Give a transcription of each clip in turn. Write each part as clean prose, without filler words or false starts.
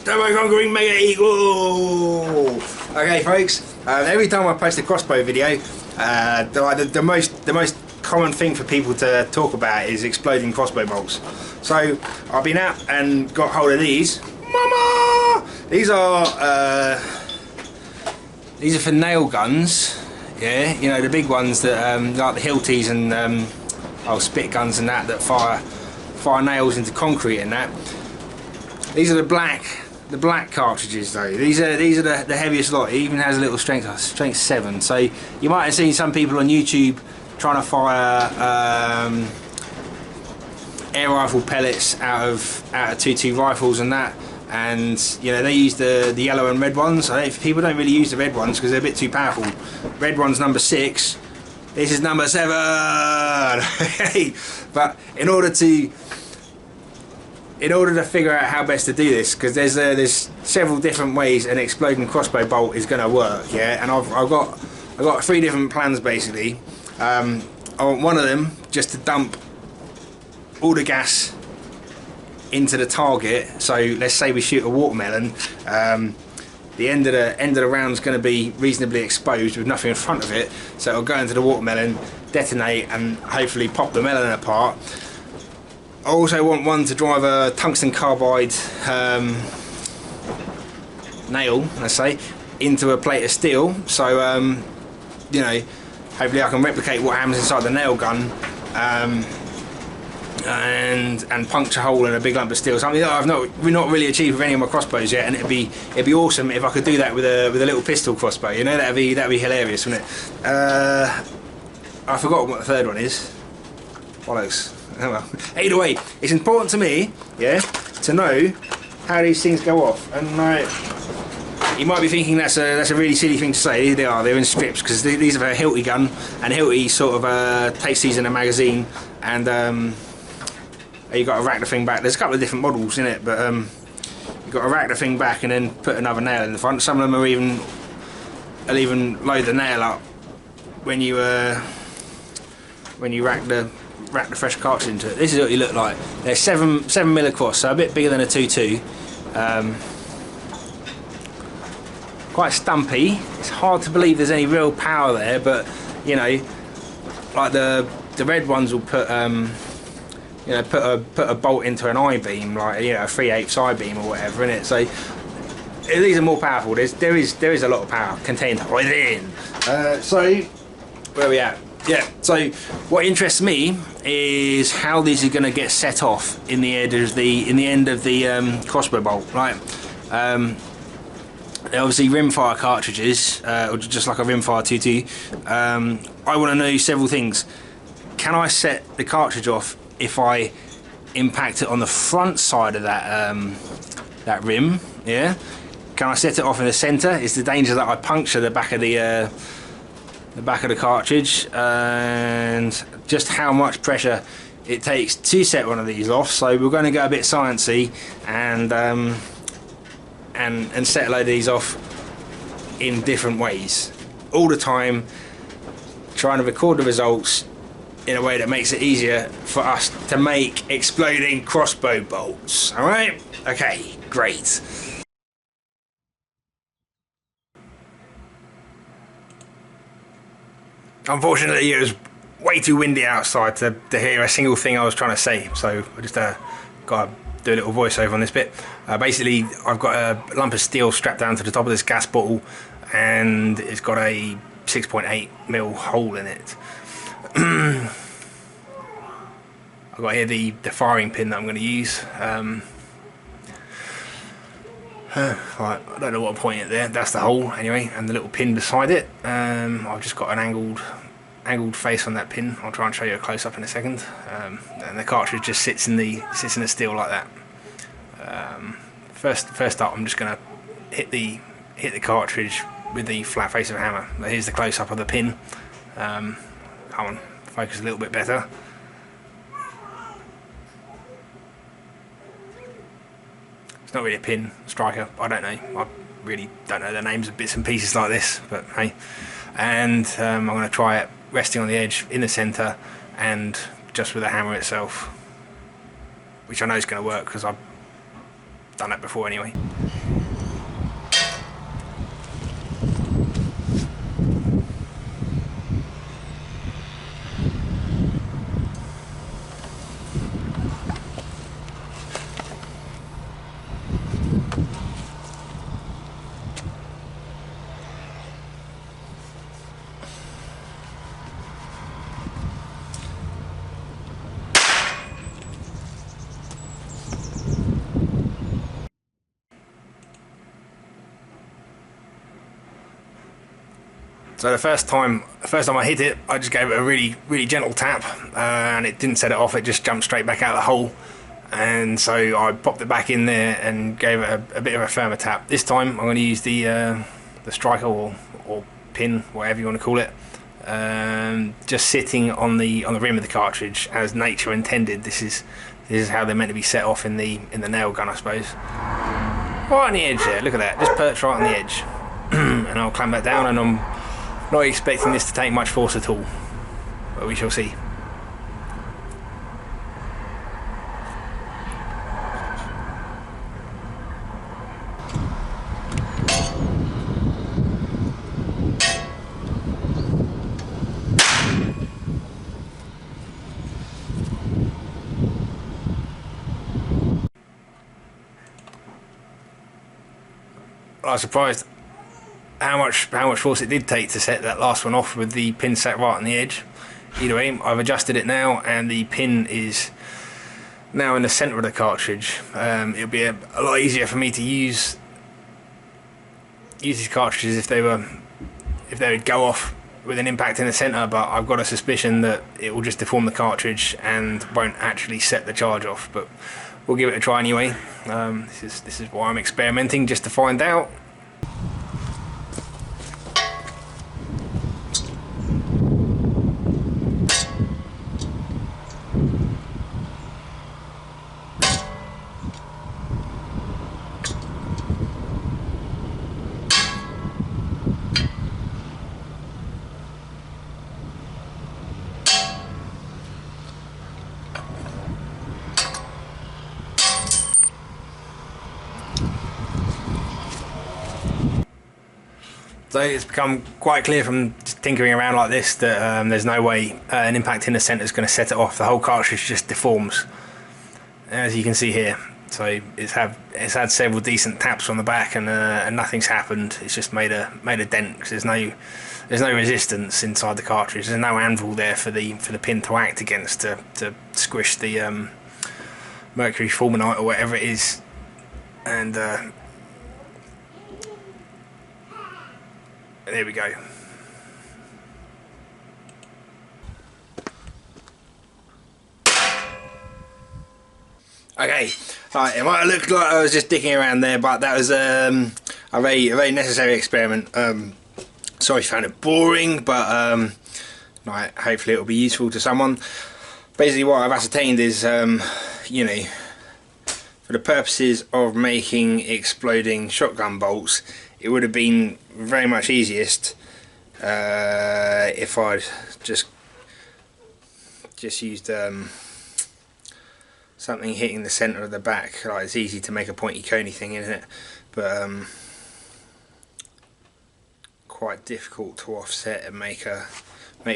Turbo Conquering Mega Eagle! Okay folks, every time I post a crossbow video, the most common thing for people to talk about is exploding crossbow bolts. So I've been out and got hold of these. Mama! These are for nail guns. Yeah, you know, the big ones that like the Hiltis and spit guns and that fire nails into concrete and that. These are the black cartridges though. These are the heaviest lot. It even has a little strength 7. So you might have seen some people on YouTube trying to fire air rifle pellets out of 2.2 rifles and that, and you know they use the yellow and red ones. People don't really use the red ones because they're a bit too powerful. Red one's number 6. This is number 7. Okay, but in order to figure out how best to do this, because there's several different ways an exploding crossbow bolt is going to work. Yeah, and I've got 3 different plans basically. I want one of them just to dump all the gas into the target. So let's say we shoot a watermelon, the end of the round is going to be reasonably exposed with nothing in front of it, so it'll go into the watermelon, detonate, and hopefully pop the melon apart. I also want one to drive a tungsten carbide nail, let's say, into a plate of steel. So you know, hopefully I can replicate what happens inside the nail gun, and punch a hole in a big lump of steel. Something that we've not really achieved with any of my crossbows yet, and it'd be awesome if I could do that with a little pistol crossbow. You know, that'd be hilarious, wouldn't it? I forgot what the third one is. Bollocks. Oh well. Either way, it's important to me, yeah, to know how these things go off. And you might be thinking that's a really silly thing to say. They're in strips, because these are a Hilti gun, and Hilti sort of takes these in a magazine, and you got to rack the thing back. There's a couple of different models in it, but you got to rack the thing back and then put another nail in the front. Some of them will even load the nail up when you rack the fresh cartridge into it. This is what you look like. They're 7mm across, so a bit bigger than a 2.2. Quite stumpy. It's hard to believe there's any real power there, but you know, like the red ones will put you know, put a bolt into an I-beam, like, you know, a 3/8 I-beam or whatever, in it. So these are more powerful. There is a lot of power contained within. So where are we at? Yeah. So what interests me is how these are going to get set off in the end of the crossbow bolt, right? They're obviously rimfire cartridges, or just like a rimfire 2.2. I want to know several things. Can I set the cartridge off if I impact it on the front side of that rim? Yeah. Can I set it off in the centre? Is the danger that I puncture the back of the cartridge, and just how much pressure it takes to set one of these off. So we're going to go a bit sciencey and set a load of these off in different ways all the time, trying to record the results in a way that makes it easier for us to make exploding crossbow bolts. Alright? Okay, great. Unfortunately, it was way too windy outside to hear a single thing I was trying to say, so I just got to do a little voiceover on this bit. Basically, I've got a lump of steel strapped down to the top of this gas bottle, and it's got a 6.8mm hole in it. I've got here the firing pin that I'm going to use. Right, I don't know what I'm pointing at there. That's the hole anyway, and the little pin beside it. I've just got an angled face on that pin. I'll try and show you a close up in a second. And the cartridge just sits in the steel like that. First up, I'm just going to hit the cartridge with the flat face of a hammer. Here's the close up of the pin. Come on, focus a little bit better. It's not really a pin striker, I don't know. I really don't know the names of bits and pieces like this, but hey. And I'm going to try it resting on the edge in the centre and just with the hammer itself, which I know is going to work because I've done it before anyway. So the first time I hit it, I just gave it a really gentle tap, and it didn't set it off. It just jumped straight back out of the hole, and so I popped it back in there and gave it a bit of a firmer tap. This time I'm going to use the striker or pin, whatever you want to call it, just sitting on the rim of the cartridge as nature intended. This is how they're meant to be set off in the nail gun, I suppose. Right on the edge there. Look at that, just perched right on the edge. And I'll clamp that down, and I'm not expecting this to take much force at all, but we shall see. I was surprised how much force it did take to set that last one off with the pin set right on the edge. Either way, I've adjusted it now, and the pin is now in the centre of the cartridge. It'll be a lot easier for me to use these cartridges if they would go off with an impact in the centre, but I've got a suspicion that it will just deform the cartridge and won't actually set the charge off. But we'll give it a try anyway. This is why I'm experimenting, just to find out. So it's become quite clear from just tinkering around like this that there's no way an impact in the centre is going to set it off. The whole cartridge just deforms, as you can see here. So it's had several decent taps on the back, and nothing's happened. It's just made a dent because there's no resistance inside the cartridge. There's no anvil there for the pin to act against to squish the mercury fulminate or whatever it is, and there we go. Okay, right, it might have looked like I was just dicking around there, but that was a very necessary experiment. Sorry if you found it boring, but right, hopefully it'll be useful to someone. Basically what I've ascertained is, you know, for the purposes of making exploding shotgun bolts, it would have been very much easiest if I'd just used something hitting the centre of the back. Like, it's easy to make a pointy coney thing, isn't it? But quite difficult to offset and make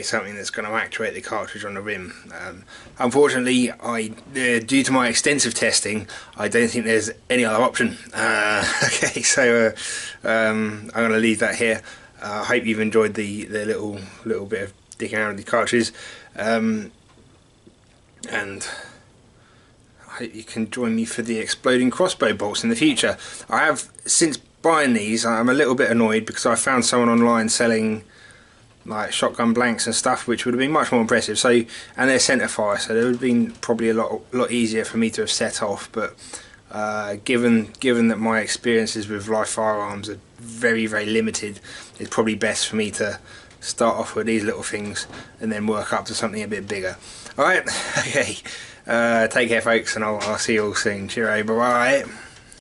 something that's going to actuate the cartridge on the rim. Unfortunately, due to my extensive testing, I don't think there's any other option. Okay, so I'm going to leave that here. I hope you've enjoyed the little bit of digging around with the cartridges, and I hope you can join me for the exploding crossbow bolts in the future. I have, since buying these, I'm a little bit annoyed because I found someone online selling like shotgun blanks and stuff, which would have been much more impressive. So, and they're centre fire, so it would have been probably a lot easier for me to have set off. But given that my experiences with live firearms are very limited, it's probably best for me to start off with these little things and then work up to something a bit bigger. Alright, okay, take care folks, and I'll see you all soon. Cheerio, bye bye.